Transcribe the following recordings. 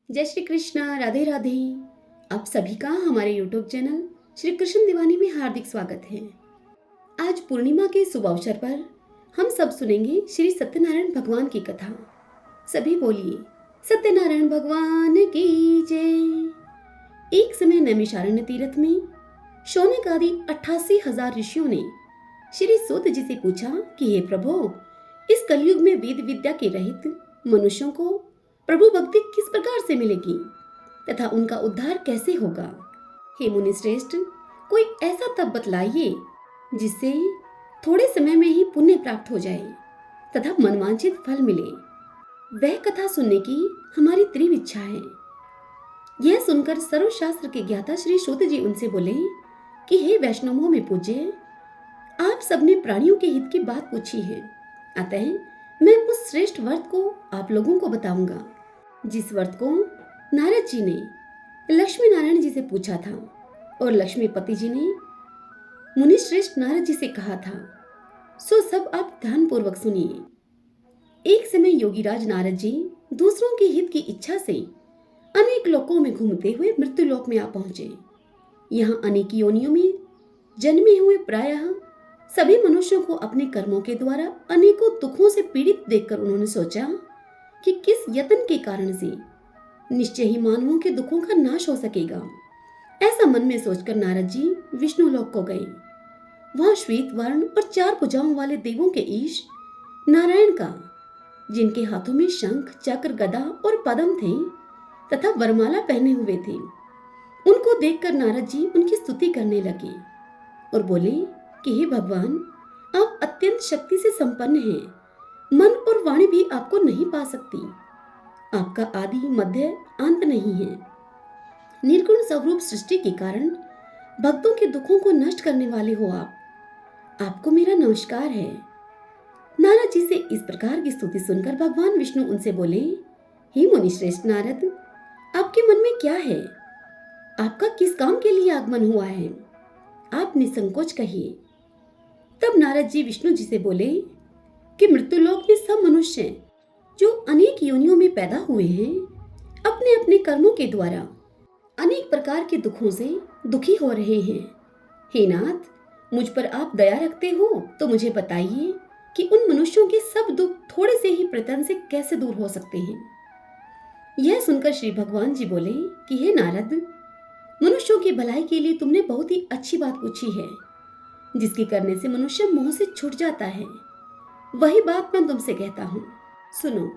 जय श्री कृष्णा, राधे राधे। आप सभी का हमारे YouTube चैनल श्री कृष्ण दीवानी में हार्दिक स्वागत है। आज पूर्णिमा के शुभ अवसर पर हम सब सुनेंगे श्री सत्यनारायण भगवान की कथा। सभी बोलिए सत्यनारायण भगवान की जय। एक समय नैमिषारण्य तीर्थ में शौनक आदि 88,000 ऋषियों ने श्री सूत जी से पूछा कि हे प्रभु, इस कलयुग में वेद विद्या के रहित मनुष्यों को प्रभु भक्ति किस प्रकार से मिलेगी तथा उनका उद्धार कैसे होगा। हे मुनि श्रेष्ठ, कोई ऐसा तप बतलाइए जिससे थोड़े समय में ही पुण्य प्राप्त हो जाए तथा मनवांछित फल मिले। वह कथा सुनने की हमारी तीव्र इच्छा है। यह सुनकर सर्वशास्त्र के ज्ञाता श्री सूत जी उनसे बोले कि हे वैष्णवों में पूज्य, आप सबने प्राणियों के हित की बात पूछी है, अतः मैं उस श्रेष्ठ व्रत को आप लोगों को बताऊंगा जिस व्रत को नारद जी ने लक्ष्मी नारायण जी से पूछा था और लक्ष्मीपति जी ने मुनि श्रेष्ठ नारद जी से कहा था। सो सब आप ध्यान पूर्वक सुनिए। एक समय योगीराज नारद जी दूसरों के हित की इच्छा से अनेक लोकों में घूमते हुए मृत्यु लोक में आ पहुंचे। यहाँ अनेक योनियों में जन्मे हुए प्रायः सभी मनुष्यों को अपने कर्मों के द्वारा अनेकों दुखों से पीड़ित देखकर उन्होंने सोचा कि किस यत्न के कारण से निश्चय ही मानवों के दुखों का नाश हो सकेगा। ऐसा मन में सोचकर नारद जी विष्णु लोक को गए। वहां श्वेत वर्ण और 4 भुजाओं वाले देवों के ईश नारायण का, जिनके हाथों में शंख चक्र गदा और पद्म थे तथा वरमाला पहने हुए थे, उनको देखकर नारद जी उनकी स्तुति करने लगे और बोले कि हे भगवान, आप अत्यंत शक्ति से संपन्न हैं। मन और वाणी भी आपको नहीं पा सकती। आपका आदि मध्य अंत नहीं है। निर्गुण स्वरूप सृष्टि के कारण भक्तों के दुखों को नष्ट करने वाले हो आप। आपको मेरा नमस्कार है। नारद जी से इस प्रकार की स्तुति सुनकर भगवान विष्णु उनसे बोले, हे मुनि श्रेष्ठ नारद, आपके मन में क्या है? आपका किस काम के लिए आगमन हुआ है? आप निसंकोच कहिए। तब नारद जी विष्णु जी से बोले कि मृत्युलोक में सब मनुष्य जो अनेक योनियों में पैदा हुए हैं, अपने अपने कर्मों के द्वारा अनेक प्रकार के दुखों से दुखी हो रहे हैं। हे नाथ, मुझ पर आप दया रखते हो तो मुझे बताइए कि उन मनुष्यों के सब दुख थोड़े से ही प्रयत्न से कैसे दूर हो सकते हैं। यह सुनकर श्री भगवान जी बोले कि हे नारद, मनुष्यों की भलाई के लिए तुमने बहुत ही अच्छी बात पूछी है, जिसके करने से मनुष्य मोह से छूट जाता है। वही बात मैं तुमसे कहता हूँ, सुनो।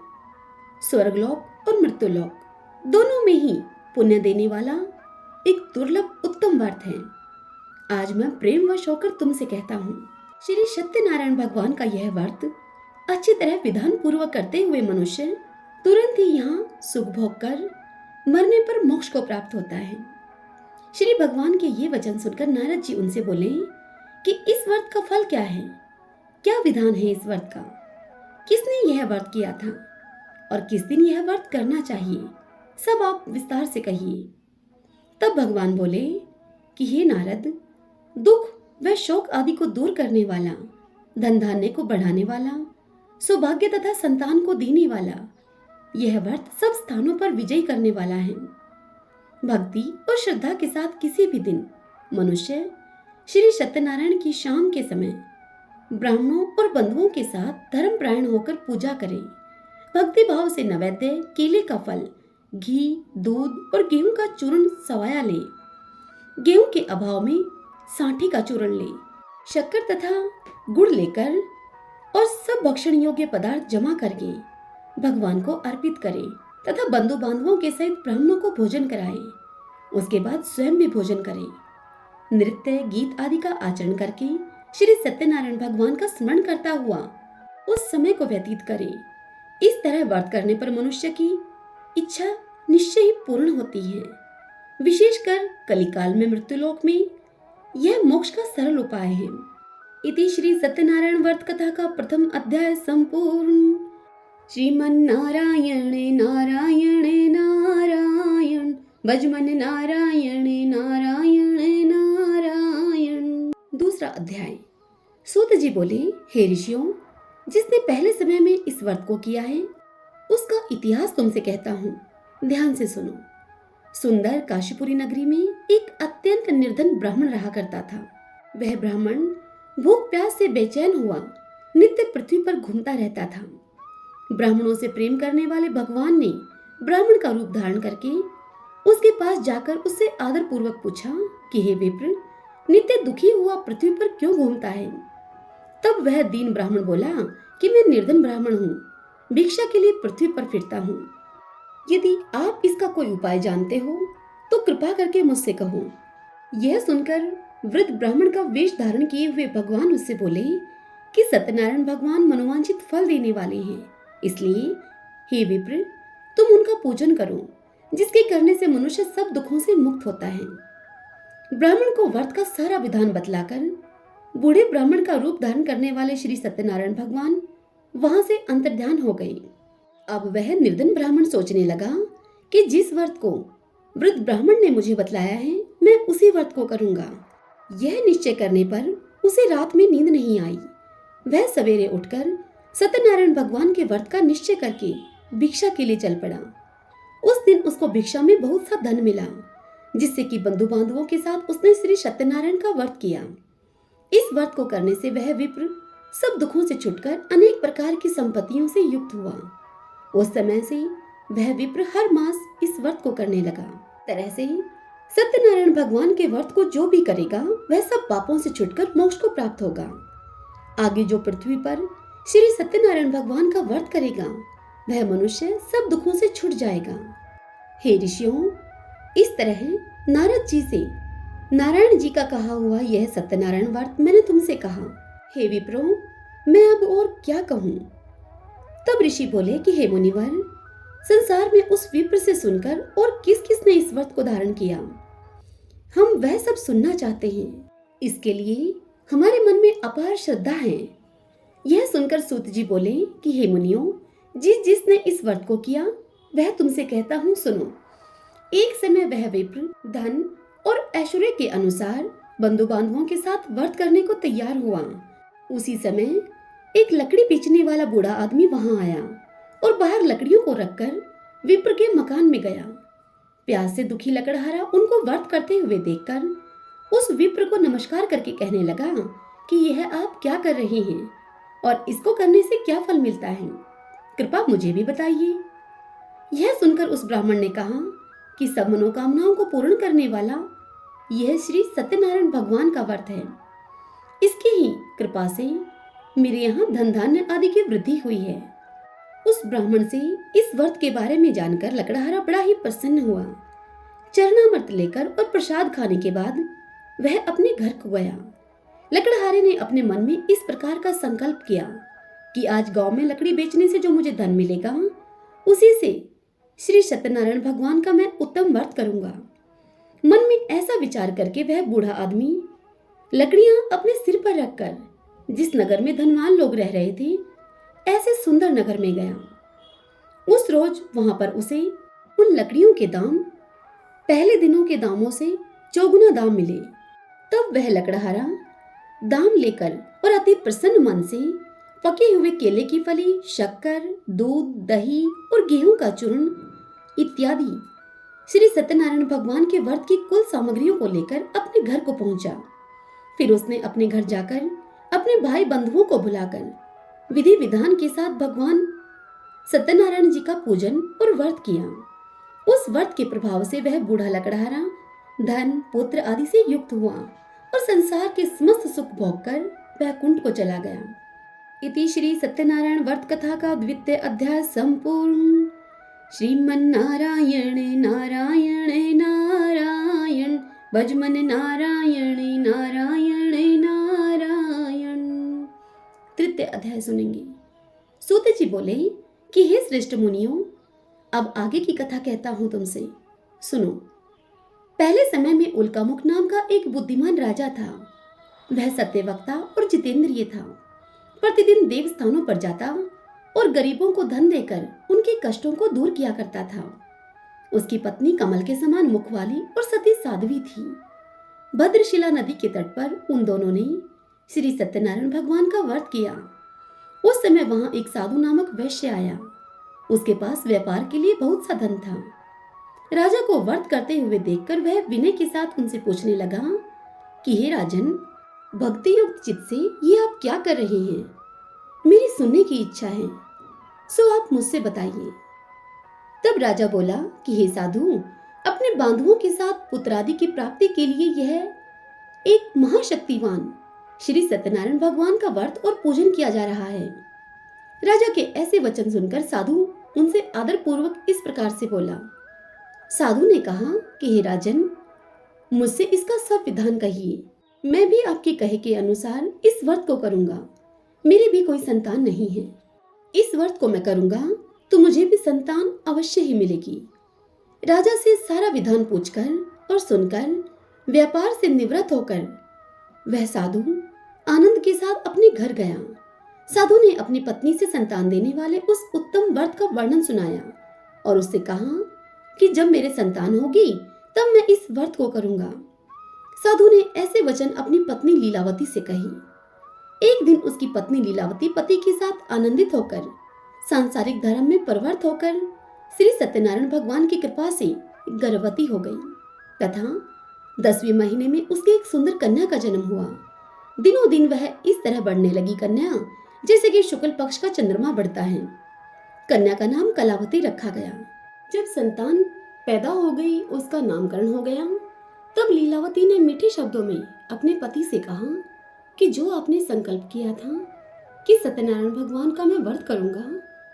स्वर्गलोक और मृत्युलोक दोनों में ही पुण्य देने वाला एक दुर्लभ उत्तम व्रत है। आज मैं प्रेमवश होकर तुमसे कहता हूँ, श्री सत्यनारायण भगवान का यह व्रत अच्छी तरह विधान पूर्वक करते हुए मनुष्य तुरंत ही यहाँ सुख भोग कर मरने पर मोक्ष को प्राप्त होता है। श्री भगवान के ये वचन सुनकर नारद जी उनसे बोले कि इस व्रत का फल क्या है, क्या विधान है इस व्रत का, किसने यह व्रत किया था और किस दिन यह व्रत करना चाहिए, सब आप विस्तार से कहिए। तब भगवान बोले कि हे नारद, दुख व शोक आदि को दूर करने वाला, धन धान्य को बढ़ाने वाला, सौभाग्य तथा संतान को देने वाला यह व्रत सब स्थानों पर विजय करने वाला है। भक्ति और श्रद्धा के साथ किसी भी दिन मनुष्य श्री सत्यनारायण की शाम के समय ब्राह्मणों और बंधुओं के साथ धर्मपरायण होकर पूजा करें। भक्ति भाव से नैवेद्य, केले का फल, घी, दूध और गेहूं का चूर्ण सवाया ले। गेहूं के अभाव में सांठी का चूर्ण ले। शक्कर तथा गुड़ लेकर और सब भक्षण योग्य पदार्थ जमा करके भगवान को अर्पित करें तथा बंधु बांधवों के सहित ब्राह्मणों को भोजन कराएं। उसके बाद स्वयं भी भोजन करें। नृत्य, गीत आदि का आचरण करके श्री सत्यनारायण भगवान का स्मरण करता हुआ उस समय को व्यतीत करें। इस तरह व्रत करने पर मनुष्य की इच्छा निश्चय ही पूर्ण होती है। विशेषकर कलिकाल में मृत्युलोक में यह मोक्ष का सरल उपाय है। इति श्री सत्यनारायण व्रत कथा का प्रथम अध्याय संपूर्ण। श्रीमन्नारायण नारायण नारायण, भजमन नारायण नारायण नारायण। दूसरा अध्याय। सूत जी बोले, हे ऋषियों, जिसने पहले समय में इस व्रत को किया है उसका इतिहास तुमसे कहता हूँ। ध्यान से सुनो। सुंदर काशीपुरी नगरी में एक अत्यंत निर्धन ब्राह्मण रहा करता था। वह ब्राह्मण भूख प्यास से बेचैन हुआ नित्य पृथ्वी पर घूमता रहता था। ब्राह्मणों से प्रेम करने वाले भगवान ने ब्राह्मण का रूप धारण करके उसके पास जाकर उससे आदर पूर्वक पूछा कि हे विप्र, नित्य दुखी हुआ पृथ्वी पर क्यों घूमता है? तब वह दीन ब्राह्मण बोला कि मैं निर्धन ब्राह्मण हूँ, भिक्षा के लिए पृथ्वी पर फिरता हूँ। यदि आप इसका कोई उपाय जानते हो तो कृपा करके मुझसे कहो। यह सुनकर वृद्ध ब्राह्मण का वेश धारण किए हुए भगवान उससे बोले कि सत्यनारायण भगवान मनोवांछित फल देने वाले हैं, इसलिए हे विप्र, तुम उनका पूजन करो, जिसके करने से मनुष्य सब दुखों से मुक्त होता है। ब्राह्मण को व्रत का सारा विधान बतलाकर बूढ़े ब्राह्मण का रूप धारण करने वाले श्री सत्यनारायण भगवान वहां से अंतर्ध्यान हो गए। अब वह निर्धन ब्राह्मण सोचने लगा कि जिस व्रत को वृद्ध ब्राह्मण ने मुझे बतलाया है, मैं उसी व्रत को करूंगा। यह निश्चय करने पर उसे रात में नींद नहीं आई। वह सवेरे उठकर सत्यनारायण भगवान के व्रत का निश्चय करके भिक्षा के लिए चल पड़ा। उस दिन उसको भिक्षा में बहुत सा धन मिला, जिससे कि बंधु बांधवों के साथ उसने श्री सत्यनारायण का व्रत किया। इस व्रत को करने से वह विप्र सब दुखों से छुटकर अनेक प्रकार की संपत्तियों से युक्त हुआ। उस समय से वह विप्र हर मास इस व्रत को करने लगा। तरह से सत्यनारायण भगवान के व्रत को जो भी करेगा वह सब पापों से छुटकर मोक्ष को प्राप्त होगा। आगे जो पृथ्वी पर श्री सत्यनारायण भगवान का व्रत करेगा वह मनुष्य सब दुखों से छूट जाएगा। हे ऋषियों, इस तरह नारद जी से नारायण जी का कहा हुआ यह सत्यनारायण व्रत मैंने तुमसे कहा। हे विप्रो, मैं अब और क्या कहूँ? तब ऋषि बोले कि हे मुनिवर, संसार में उस विप्र से सुनकर और किस किस ने इस व्रत को धारण किया, हम वह सब सुनना चाहते हैं। इसके लिए हमारे मन में अपार श्रद्धा है। यह सुनकर सूत जी बोले कि हे मुनियों, जिसने इस व्रत को किया वह तुमसे कहता हूँ सुनो। एक समय वह विप्र धन और ऐश्वर्य के अनुसार बंधु बांधवों के साथ व्रत करने को तैयार हुआ। उसी समय एक लकड़ी बेचने वाला बूढ़ा आदमी वहां आया और बाहर लकड़ियों को रखकर विप्र के मकान में गया। प्यास से दुखी लकड़हारा उनको व्रत करते हुए देखकर उस विप्र को नमस्कार करके कहने लगा कि यह आप क्या कर रहे हैं और इसको करने से क्या फल मिलता है, कृपा मुझे भी बताइए। यह सुनकर उस ब्राह्मण ने कहा कि सब मनोकामनाओं को पूर्ण करने वाला यह श्री सत्यनारायण भगवान का व्रत है। इसकी ही कृपा से मेरे यहाँ धन धान्य आदि की वृद्धि हुई है। उस ब्राह्मण से इस व्रत के बारे में जानकर लकड़हारा बड़ा ही प्रसन्न हुआ। चरणामृत लेकर और प्रसाद खाने के बाद वह अपने घर को गया। लकड़हारे ने अपने मन में इस प्रकार का संकल्प किया कि आज गांव में लकड़ी बेचने से जो मुझे धन मिलेगा उसी से श्री सत्यनारायण भगवान का मैं उत्तम व्रत करूंगा। मन में ऐसा विचार करके वह बूढ़ा आदमी लकड़ियां अपने सिर पर रखकर जिस नगर में धनवान लोग रह रहे थे ऐसे सुंदर नगर में गया। उस रोज वहां पर उसे उन लकड़ियों के दाम पहले दिनों के दामों से चौगुना दाम मिले। तब वह लकड़हारा दाम लेकर और अति प्रसन्न मन से पके हुए केले की फली, शक्कर, दूध, दही और गेहूं का चूर्ण इत्यादि श्री सत्यनारायण भगवान के व्रत की कुल सामग्रियों को लेकर अपने घर को पहुंचा। फिर उसने अपने घर जाकर अपने भाई बंधुओं को बुलाकर विधि विधान के साथ भगवान सत्यनारायण जी का पूजन और व्रत किया। उस व्रत के प्रभाव से वह बूढ़ा लकड़हारा धन, पुत्र आदि से युक्त हुआ और संसार के समस्त सुख भोगकर वैकुंठ को चला गया। इति श्री सत्यनारायण व्रत कथा का द्वितीय अध्याय संपूर्ण। श्रीमन्नारायण नारायण नारायण भजमन नारायण नारायण नारायण। तृतीय अध्याय सुनेंगे। सूत जी बोले कि हे श्रेष्ठ मुनियों, अब आगे की कथा कहता हूं तुमसे, सुनो। पहले समय में उल्कामुख नाम का एक बुद्धिमान राजा था। वह सत्यवक्ता और जितेंद्रिय था। प्रतिदिन देव स्थानों पर जाता और गरीबों को धन देकर उनके कष्टों को दूर किया करता था। उसकी पत्नी कमल के समान मुख वाली और सती साध्वी थी। भद्रशिला नदी के तट पर उन दोनों ने श्री सत्यनारायण भगवान का व्रत किया। उस समय वहां एक साधु नामक वैश्य आया। उसके पास व्यापार के लिए बहुत सा धन था। राजा को व्रत करते हुए देखकर वह विनय के साथ उनसे पूछने लगा कि हे राजन, भक्ति युक्त चित्त से ये आप क्या कर रहे हैं? मेरी सुनने की इच्छा है, सो आप मुझसे बताइए। तब राजा बोला कि हे साधु, अपने बांधुओं के साथ पुत्रादि की प्राप्ति के लिए यह एक महाशक्तिवान श्री सत्यनारायण भगवान का व्रत और पूजन किया जा रहा है। राजा के ऐसे वचन सुनकर साधु उनसे आदर पूर्वक इस प्रकार से बोला। साधु ने कहा कि हे राजन, मुझसे इसका सब विधान कहिए, मैं भी आपके कहे के अनुसार इस व्रत को करूंगा। मेरी भी कोई संतान नहीं है, इस व्रत को मैं करूंगा तो मुझे भी संतान अवश्य ही मिलेगी। राजा से सारा विधान पूछकर और सुनकर व्यापार से निवृत्त होकर वह साधु आनंद के साथ अपने घर गया। साधु ने अपनी पत्नी से संतान देने वाले उस उत्तम व्रत का वर्णन सुनाया और उससे कहा कि जब मेरे संतान होगी तब मैं इस व्रत को करूंगा। साधु ने ऐसे वचन अपनी पत्नी लीलावती से कही। एक दिन उसकी पत्नी लीलावती पति के साथ आनंदित होकर सांसारिक धर्म में प्रवृत्त होकर श्री सत्यनारायण भगवान की कृपा से गर्भवती हो गई तथा 10वें महीने में उसके एक सुंदर कन्या का जन्म हुआ। दिनों दिन वह इस तरह बढ़ने लगी कन्या जैसे कि शुक्ल पक्ष का चंद्रमा बढ़ता है। कन्या का नाम कलावती रखा गया। जब संतान पैदा हो गई, उसका नामकरण हो गया, तब लीलावती ने मीठे शब्दों में अपने पति से कहा कि जो आपने संकल्प किया था कि सत्यनारायण भगवान का मैं व्रत करूंगा,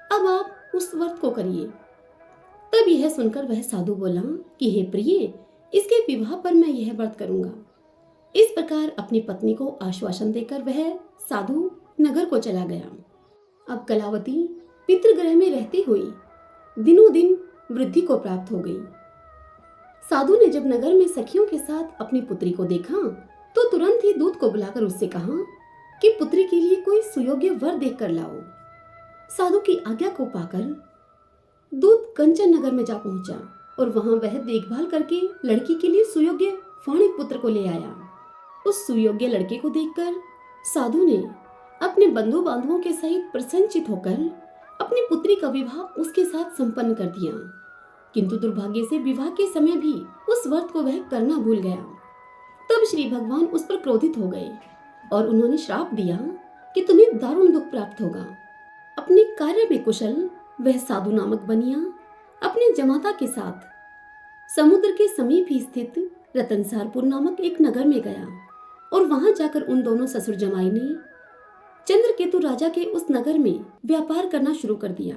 अब आप उस व्रत को करिए। तब यह सुनकर वह साधु बोला कि हे प्रिय, इसके विवाह पर मैं यह व्रत करूंगा। इस प्रकार अपनी पत्नी को आश्वासन देकर वह साधु नगर को चला गया। अब कलावती पितृगृह में रहती हुई दिनों दिन वृद्धि को प्राप्त हो गई। साधु ने जब नगर में सखियों के साथ अपनी पुत्री को देखा तो तुरंत ही दूत को बुलाकर उससे कहा कि पुत्री के लिए कोई सुयोग्य वर देख कर लाओ। साधु की आज्ञा को पाकर दूत कंचन नगर में जा पहुंचा और वहां वह देखभाल करके लड़की के लिए सुयोग्य फौणिक पुत्र को ले आया। उस सुयोग्य लड़के को देखकर साधु ने अपने बंधु बांधवों के सहित प्रसन्नचित होकर अपनी पुत्री का विवाह उसके साथ संपन्न कर दिया। किंतु दुर्भाग्य से विवाह के समय भी उस व्रत को वह करना भूल गया। तब श्री भगवान उस पर क्रोधित हो गए और उन्होंने श्राप दिया कि तुम्हें दारुण दुख प्राप्त होगा। अपने कार्य में कुशल वह साधु नामक बनिया अपने जमाता के साथ समुद्र के समीप ही स्थित रतनसारपुर नामक एक नगर में गया और वहां जाकर उन दोनों ससुर जमाई ने चंद्रकेतु राजा के उस नगर में व्यापार करना शुरू कर दिया।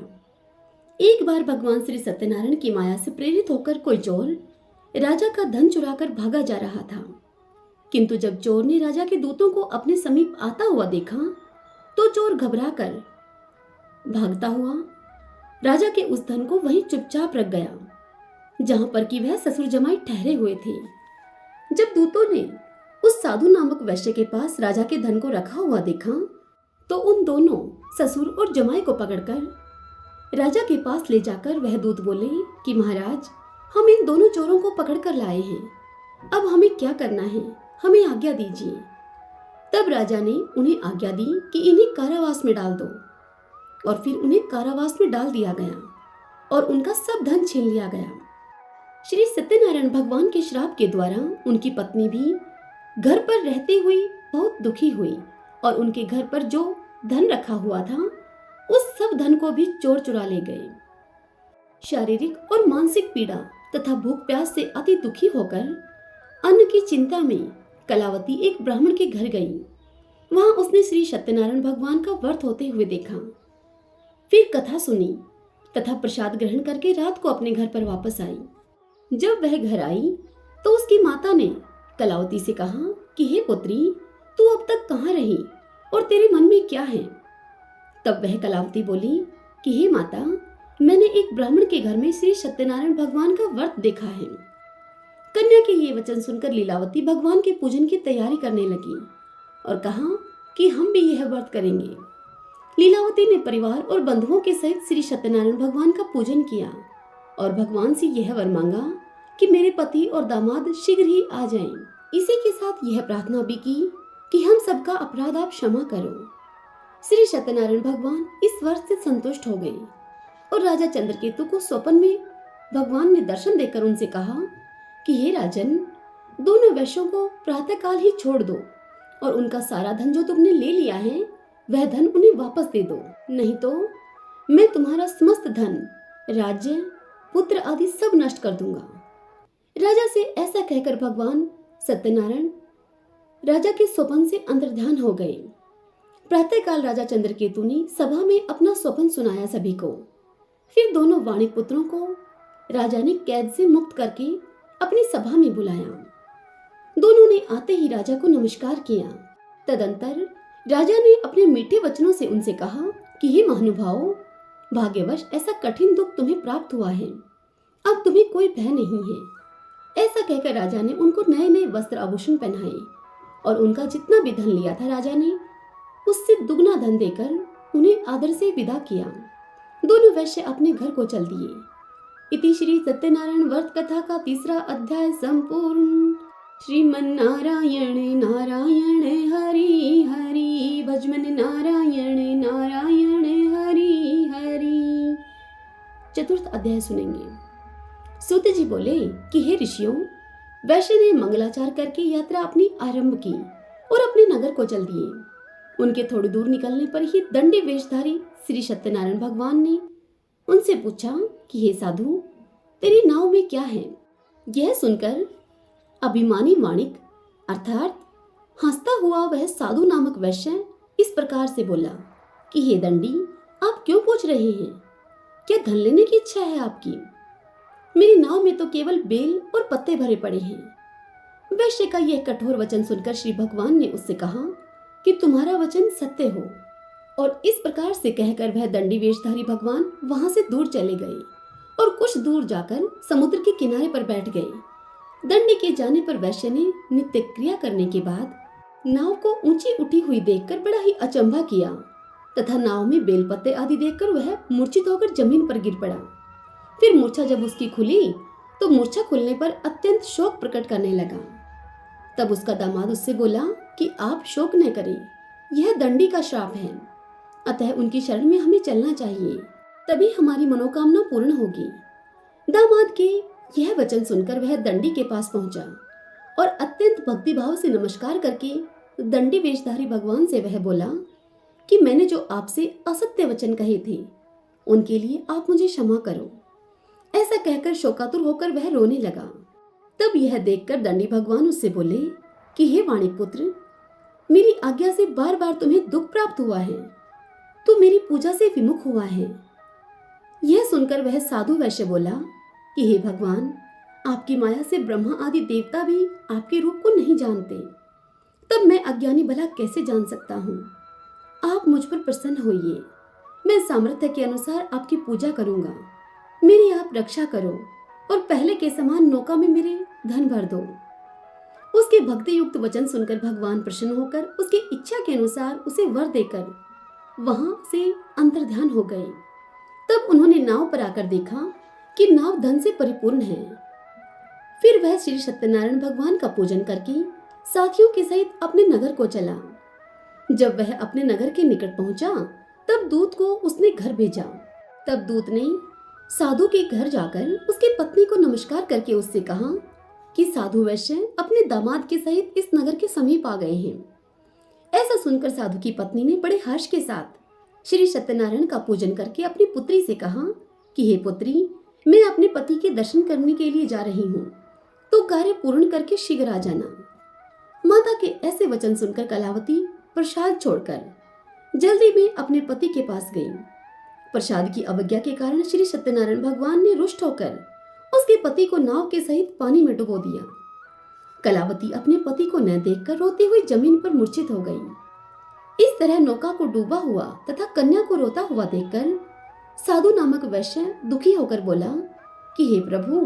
एक बार भगवान श्री सत्यनारायण की माया से प्रेरित होकर कोई चोर राजा का धन चुराकर भागा जा रहा था। किंतु जब चोर ने राजा के दूतों को अपने समीप आता हुआ देखा तो चोर घबराकर भागता हुआ राजा के उस धन को वहीं चुपचाप रख गया जहां पर कि वह ससुर जमाई ठहरे हुए थे। जब दूतों ने उस साधु नामक वैश्य के पास राजा के धन को रखा हुआ देखा तो उन दोनों ससुर और जमाई को पकड़कर राजा के पास ले जाकर वह दूत बोले कि महाराज, हम इन दोनों चोरों को पकड़ कर लाए हैं, अब हमें क्या करना है, हमें आज्ञा दीजिए। तब राजा ने उन्हें आज्ञा दी कि इन्हें कारावास में डाल दो और फिर उन्हें कारावास में डाल दिया गया और उनका सब धन छीन लिया गया। श्री सत्यनारायण भगवान के श्राप के द्वारा उनकी पत्नी भी घर पर रहते हुए बहुत दुखी हुई और उनके घर पर जो धन रखा हुआ था उस सब धन को भी चोर चुरा ले गए। शारीरिक और मानसिक पीड़ा तथा भूख प्यास से अति दुखी होकर अन्न की चिंता में कलावती एक ब्राह्मण के घर गई। वहां उसने श्री सत्यनारायण भगवान का व्रत होते हुए देखा, फिर कथा सुनी तथा प्रसाद ग्रहण करके रात को अपने घर पर वापस आई। जब वह घर आई तो उसकी माता ने कलावती से कहा कि हे पुत्री, तू अब तक कहाँ रही और तेरे मन में क्या है? तब वह कलावती बोली कि हे माता, मैंने एक ब्राह्मण के घर में श्री सत्यनारायण भगवान का व्रत देखा है। कन्या के ये वचन सुनकर लीलावती भगवान के पूजन की तैयारी करने लगी और कहा कि हम भी यह व्रत करेंगे। लीलावती ने परिवार और बंधुओं के सहित श्री सत्यनारायण भगवान का पूजन किया और भगवान से यह वर मांगा कि मेरे पति और दामाद शीघ्र ही आ जाएं। इसी के साथ यह प्रार्थना भी की कि हम सबका अपराध आप क्षमा करो। श्री सत्यनारायण भगवान इस वर से संतुष्ट हो गए और राजा चंद्रकेतु को स्वप्न में भगवान ने दर्शन देकर उनसे कहा कि हे राजन, दोनों वैश्यों को प्रातःकाल ही छोड़ दो और उनका सारा धन जो तुमने ले लिया है वह धन उन्हें वापस दे दो, नहीं तो मैं तुम्हारा समस्त धन, राज्य, पुत्र आदि सब नष्ट कर दूंगा। राजा से ऐसा कहकर भगवान सत्यनारायण राजा के स्वप्न से अंतर्ध्यान हो गए। प्रातःकाल राजा चंद्रकेतु ने सभा में अपना स्वप्न सुनाया सभी को। फिर दोनों वाणिक पुत्रों को राजा ने कैद से मुक्त करके अपनी सभा में बुलाया। दोनों ने आते ही राजा को नमस्कार किया। तदंतर राजा ने अपने मीठे वचनों से उनसे कहा कि हे महानुभावों, भाग्यवश ऐसा कठिन दुख तुम्हें प्राप्त हुआ है, अब तुम्हें कोई भय नहीं है। ऐसा कहकर राजा ने उनको नए नए वस्त्र आभूषण पहनाए और उनका जितना भी धन लिया था राजा ने उससे दुगना धन देकर उन्हें आदर से विदा किया। दोनों वैश्य अपने घर को चल दिए। इति श्री सत्यनारायण व्रत कथा का 3रा अध्याय संपूर्ण। श्रीमन्नारायण नारायण हरि हरि, भजमन नारायण नारायण हरि हरि। 4th अध्याय सुनेंगे। सूत जी बोले कि हे ऋषियों, वैश्य ने मंगलाचार करके यात्रा अपनी आरंभ की और अपने नगर को चल दिए। उनके थोड़ी दूर निकलने पर ही दंडी वेशधारी श्री सत्यनारायण भगवान ने उनसे पूछा कि हे साधु, तेरी नाव में क्या है? यह सुनकर अभिमानी वाणिक अर्थात हंसता हुआ वह साधु नामक वैश्य इस प्रकार से बोला कि हे दंडी, आप क्यों पूछ रहे हैं? क्या धन लेने की इच्छा है आपकी? मेरी नाव में तो केवल बेल और पत्ते भरे पड़े हैं। वैश्य का यह कठोर वचन सुनकर श्री भगवान ने उससे कहा कि तुम्हारा वचन सत्य हो। और इस प्रकार से कहकर वह दंडी वेशधारी भगवान वहां से दूर चले गए और कुछ दूर जाकर समुद्र के किनारे पर बैठ गए। दंडी के जाने पर वैश्य ने नित्य क्रिया करने के बाद नाव को ऊंची उठी हुई देखकर बड़ा ही अचंभा किया तथा नाव में बेलपत्ते आदि देखकर वह मूर्छित होकर जमीन पर गिर पड़ा। फिर मूर्छा जब उसकी खुली तो मूर्छा खुलने पर अत्यंत शोक प्रकट करने लगा। तब उसका दामाद उससे बोला कि आप शोक न करें, यह दंडी का श्राप है, अतः उनकी शरण में हमें चलना चाहिए, तभी हमारी मनोकामना पूर्ण होगी। दामाद के यह वचन सुनकर वह दंडी के पास पहुंचा और अत्यंत भक्तिभाव से नमस्कार करके दंडी वेशधारी भगवान से वह बोला कि मैंने जो आपसे असत्य वचन कहे थे उनके लिए आप मुझे क्षमा करो। ऐसा कहकर शोकातुर होकर वह रोने लगा। तब यह देखकर दंडी भगवान उससे बोले कि हे वाणिक पुत्र, मेरी आज्ञा से बार बार तुम्हें दुख प्राप्त हुआ है, तू मेरी पूजा से विमुख हुआ है। यह सुनकर वह साधु वैश्य बोला कि हे भगवान, आपकी माया से ब्रह्मा आदि देवता भी आपके रूप को नहीं जानते, तब मैं अज्ञानी भला कैसे जान सकता हूँ? आप मुझ पर प्रसन्न होइए, मैं सामर्थ्य के अनुसार आपकी पूजा करूंगा। मेरी आप रक्षा करो और पहले के समान नौका में मेरे धन भर दो। उसके भक्ति युक्त वचन सुनकर भगवान प्रसन्न होकर उसकी इच्छा के अनुसार उसे वर देकर वहां से अंतर्ध्यान हो गए। तब उन्होंने नाव पर आकर देखा कि नाव धन से परिपूर्ण है। फिर वह श्री सत्यनारायण भगवान का पूजन करके साथियों के सहित अपने नगर को चला। जब वह अपने नगर के निकट पहुंचा तब दूत को उसने घर भेजा। तब दूत ने साधु के घर जाकर उसकी पत्नी को नमस्कार करके उससे कहा कि साधु वैश्य अपने दामाद के सहित इस नगर के समीप आ गए हैं। ऐसा सुनकर साधु की पत्नी ने बड़े हर्ष के साथ श्री सत्यनारायण का पूजन करके अपनी पुत्री से कहा कि हे पुत्री, मैं अपने पति के दर्शन करने के लिए जा रही हूँ, तो कार्य पूर्ण करके शीघ्र आ जाना। माता के ऐसे वचन सुनकर कलावती प्रसाद छोड़कर जल्दी में अपने पति के पास गई। प्रसाद की अवज्ञा के कारण श्री सत्यनारायण भगवान ने रुष्ट होकर उसके पति को नाव के सहित पानी में डुबो दिया। कलावती अपने पति को न देखकर रोती हुई जमीन पर मूर्छित हो गई। इस तरह नौका को डूबा हुआ तथा कन्या को रोता हुआ देखकर साधु नामक वैश्य दुखी होकर बोला कि हे प्रभु,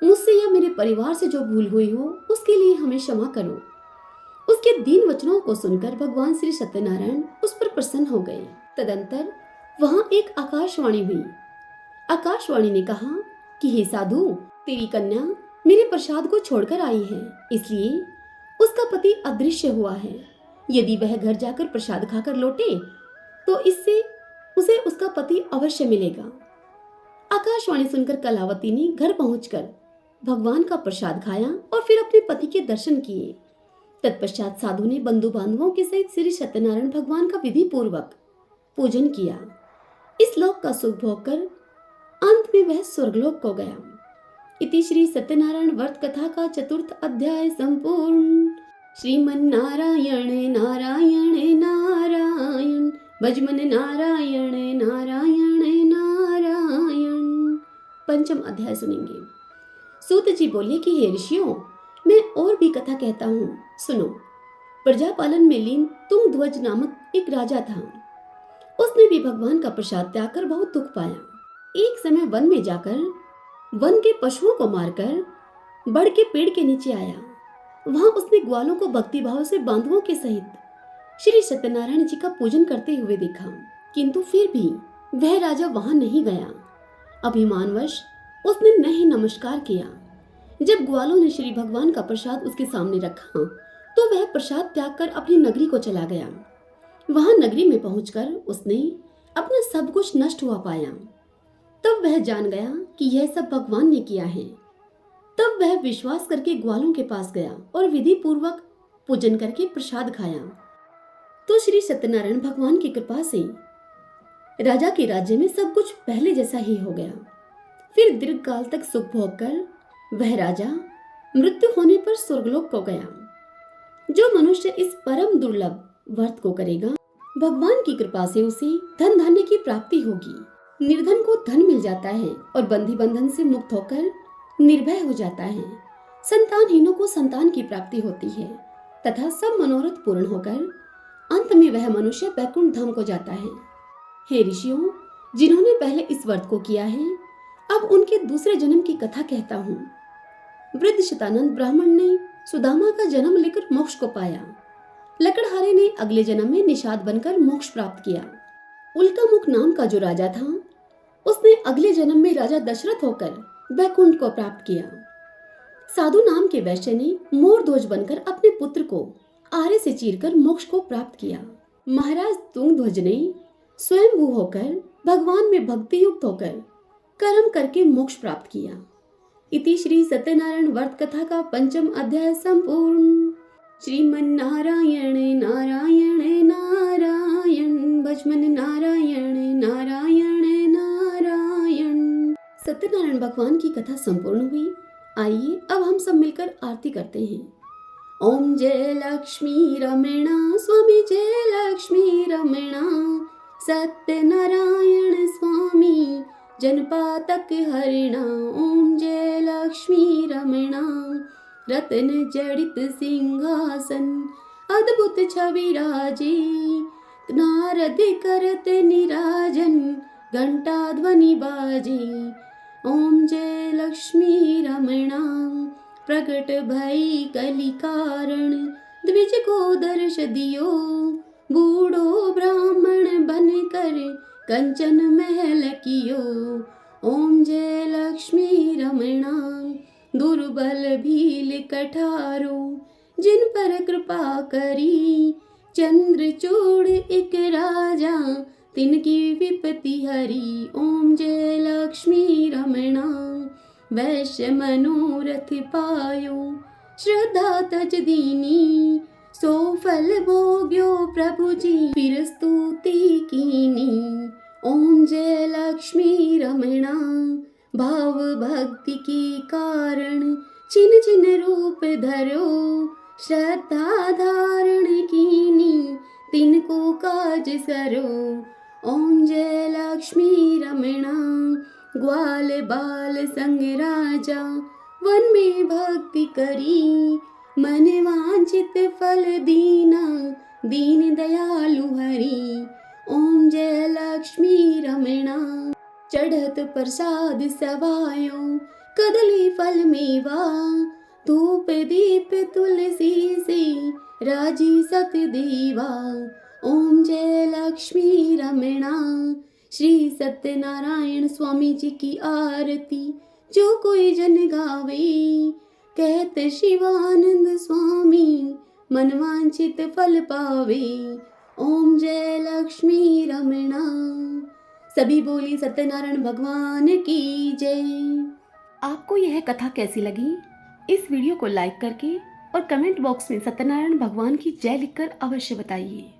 मुझसे या मेरे परिवार से जो भूल हुई हो उसके लिए हमें क्षमा करो। उसके दीन वचनों को सुनकर भगवान श्री सत्यनारायण उस पर प्रसन्न हो गए। तदंतर वहां एक आकाशवाणी हुई। आकाशवाणी ने कहा कि हे साधु, तेरी कन्या मेरे प्रसाद को छोड़कर आई है, इसलिए उसका पति अदृश्य हुआ है। यदि वह घर जाकर प्रसाद खाकर लौटे तो इससे उसे उसका पति अवश्य मिलेगा। आकाशवाणी सुनकर कलावती ने घर पहुंचकर भगवान का प्रसाद खाया और फिर अपने पति के दर्शन किए। तत्पश्चात साधु ने बंधु बांधवों के सहित श्री सत्यनारायण भगवान का विधि पूर्वक पूजन किया। इस लोक का सुख भोग कर अंत में वह स्वर्गलोक को गया। इति श्री सत्यनारायण व्रत कथा का 4th अध्याय संपूर्ण। श्रीमन्नारायण नारायण नारायण भजमन नारायण नारायण नारायण। 5वां अध्याय सुनेंगे। सूत जी बोले कि हे ऋषियों, मैं और भी कथा कहता हूँ, सुनो। प्रजापालन में लीन तुंगध्वज नामक एक राजा था। उसने भी भगवान का प्रसाद त्याग कर बहुत दुख पाया। एक समय वन में जाकर वन के पशुओं को मारकर बड़ के पेड़ के नीचे आया। वहां उसने ग्वालों को भक्ति भाव से बांधवों के सहित श्री सत्यनारायण जी का पूजन करते हुए देखा, किंतु फिर भी वह राजा वहां नहीं गया। अभिमानवश उसने नहीं नमस्कार किया। जब ग्वालों ने श्री भगवान का प्रसाद उसके सामने रखा तो वह प्रसाद त्याग कर अपनी नगरी को चला गया। वहां नगरी में पहुंचकर उसने अपना सब कुछ नष्ट हुआ पाया। तब वह जान गया कि यह सब भगवान ने किया है। तब वह विश्वास करके ग्वालों के पास गया और विधि पूर्वक पूजन करके प्रसाद खाया। तो श्री सत्यनारायण भगवान की कृपा से राजा के राज्य में सब कुछ पहले जैसा ही हो गया। फिर दीर्घ काल तक सुख भोग कर वह राजा मृत्यु होने पर स्वर्गलोक को गया। जो मनुष्य इस परम दुर्लभ व्रत को करेगा, भगवान की कृपा से उसे धन धान्य की प्राप्ति होगी। निर्धन को धन मिल जाता है और बंधी बंधन से मुक्त होकर निर्भय हो जाता है। संतानहीनों को संतान की प्राप्ति होती है तथा सब मनोरथ पूर्ण होकर अंत में वह मनुष्य वैकुंठ धाम को जाता है। हे ऋषियों, जिन्होंने पहले इस व्रत को किया है, अब उनके दूसरे जन्म की कथा कहता हूँ। वृद्ध शतानंद ब्राह्मण ने सुदामा का जन्म लेकर मोक्ष को पाया। लकड़हारे ने अगले जन्म में निषाद बनकर मोक्ष प्राप्त किया। उल्कामुख नाम का जो राजा था, उसने अगले जन्म में राजा दशरथ होकर वैकुंठ को प्राप्त किया। साधु नाम के वैश्य ने मोरध्वज बनकर अपने पुत्र को आरे से चीरकर मोक्ष को प्राप्त किया। महाराज तुंगध्वज ने स्वयंभू होकर भगवान में भक्ति युक्त होकर कर्म करके मोक्ष प्राप्त किया। इति श्री सत्यनारायण व्रत कथा का 5वां अध्याय संपूर्ण। श्रीमन्नारायण नारायण नारायण भजमन नारायण नारायण नारायण। सत्यनारायण भगवान की कथा संपूर्ण हुई। आइए अब हम सब मिलकर आरती करते हैं। ओम जय लक्ष्मी रमणा स्वामी, जय लक्ष्मी रमणा सत्यनारायण स्वामी, जनपातक हरिणा। ओम जय लक्ष्मी रमणा रत्न जड़ित सिंहासन, अद्भुत छवि राजे, नारद करत निराजन, घंटा ध्वनि बाजे। ओम जय लक्ष्मी रमणा प्रकट भई कलि कारण, द्विज को दर्श दियो, बूढ़ो ब्राह्मण बन कर कंचन महल कियो। ओम जय लक्ष्मी रमणा दुर्बल भील कठारो, जिन पर कृपा करी, चंद्रचूड़ एक राजा, तिनकी विपत्ति हरी। ओम जय लक्ष्मी रमणा वैश्य मनोरथ पायो, श्रद्धा तज दीनी, सो फल भोग्यो प्रभु जी, फिर स्तुति कीनी। ओम जय लक्ष्मी रमणा भाव भक्ति की कारण, छिन छिन रूप धरो, श्रद्धा धारण कीनी, तिनको काज सरो। ओम जय लक्ष्मी रमणा ग्वाल बाल संग राजा, वन में भक्ति करी, मन वांछित फल दीना, दीन दयालु हरि। ओम जय लक्ष्मी रमणा चढ़त प्रसाद सवायो, कदली फल मेवा, धूप दीप तुलसी से, राजी सत देवा। ओम जय लक्ष्मी रमणा श्री सत्यनारायण स्वामी जी की आरती जो कोई जन गावे, कहत शिवानंद स्वामी मनवांछित फल पावे। ओम जय लक्ष्मी रमणा सभी बोली सत्यनारायण भगवान की जय। आपको यह कथा कैसी लगी? इस वीडियो को लाइक करके और कमेंट बॉक्स में सत्यनारायण भगवान की जय लिखकर अवश्य बताइए।